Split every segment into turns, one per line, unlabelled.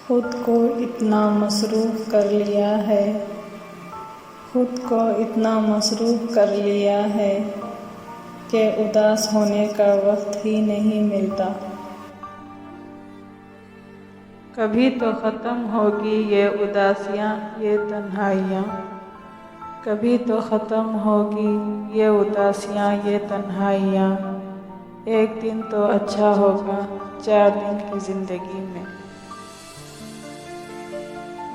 खुद को इतना मसरूफ़ कर लिया है, खुद को इतना मसरूफ़ कर लिया है कि उदास होने का वक्त ही नहीं मिलता। कभी तो ख़त्म होगी ये उदासियाँ, ये तन्हाइयाँ, कभी तो ख़त्म होगी ये उदासियाँ, ये तन्हाइयाँ। एक दिन तो अच्छा होगा 4 दिन की ज़िंदगी में।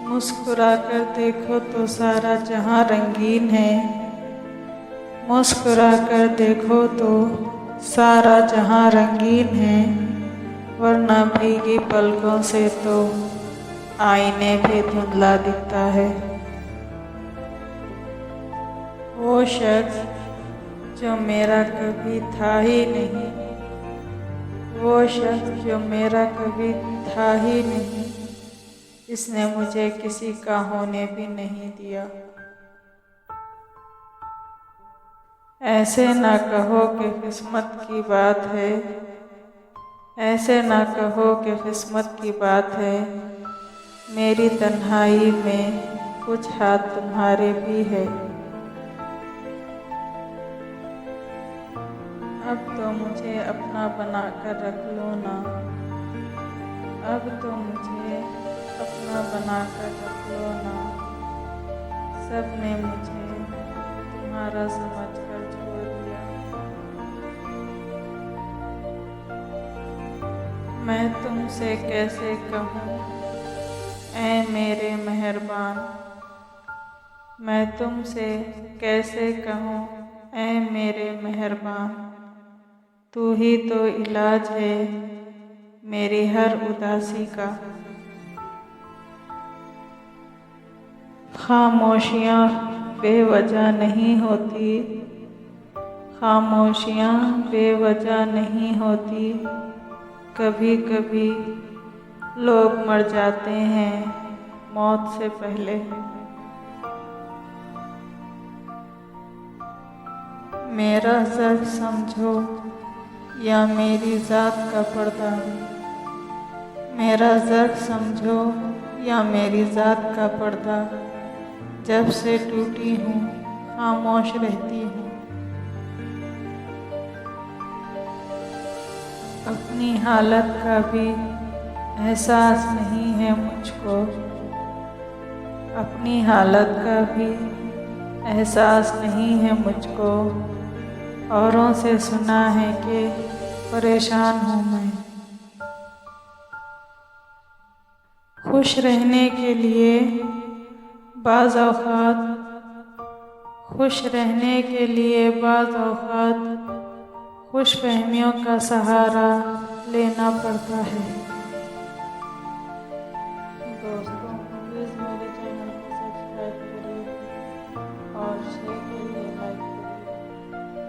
मुस्कुरा कर देखो तो सारा जहां रंगीन है, मुस्कुरा कर देखो तो सारा जहां रंगीन है, वरना भीगी पलकों से तो आईने भी धुंधला दिखता है। वो शख्स जो मेरा कभी था ही नहीं, वो शख्स जो मेरा कभी था ही नहीं, इसने मुझे किसी का होने भी नहीं दिया। ऐसे ना कहो कि किस्मत की बात है, ऐसे ना कहो कि किस्मत की बात है, मेरी तन्हाई में कुछ हाथ तुम्हारे भी है। अब तो मुझे अपना बना कर रख लो ना, अब तो मुझे अपना बना कर रख लो ना, सबने मुझे तुम्हारा समझ कर छोड़ दिया। मैं तुमसे कैसे कहूँ ऐ मेरे मेहरबान, मैं तुमसे कैसे कहूँ ऐ मेरे मेहरबान, तू ही तो इलाज है मेरी हर उदासी का। खामोशियाँ बेवजह नहीं होती, खामोशियाँ बेवजह नहीं होती, कभी कभी लोग मर जाते हैं मौत से पहले। मेरा ज़र्फ समझो या मेरी ज़ात का पर्दा, मेरा ज़र्फ समझो या मेरी ज़ात का पर्दा, जब से टूटी हूँ खामोश रहती हूँ। अपनी हालत का भी एहसास नहीं है मुझको, अपनी हालत का भी एहसास नहीं है मुझको, औरों से सुना है कि परेशान हूँ मैं। खुश रहने के लिए बाज़ औक़ात, खुश रहने के लिए बाज़ औक़ात खुशफहमियों का सहारा लेना पड़ता है। दोस्तों प्लीज़ मेरे चैनल को सब्सक्राइब करिए और शेयर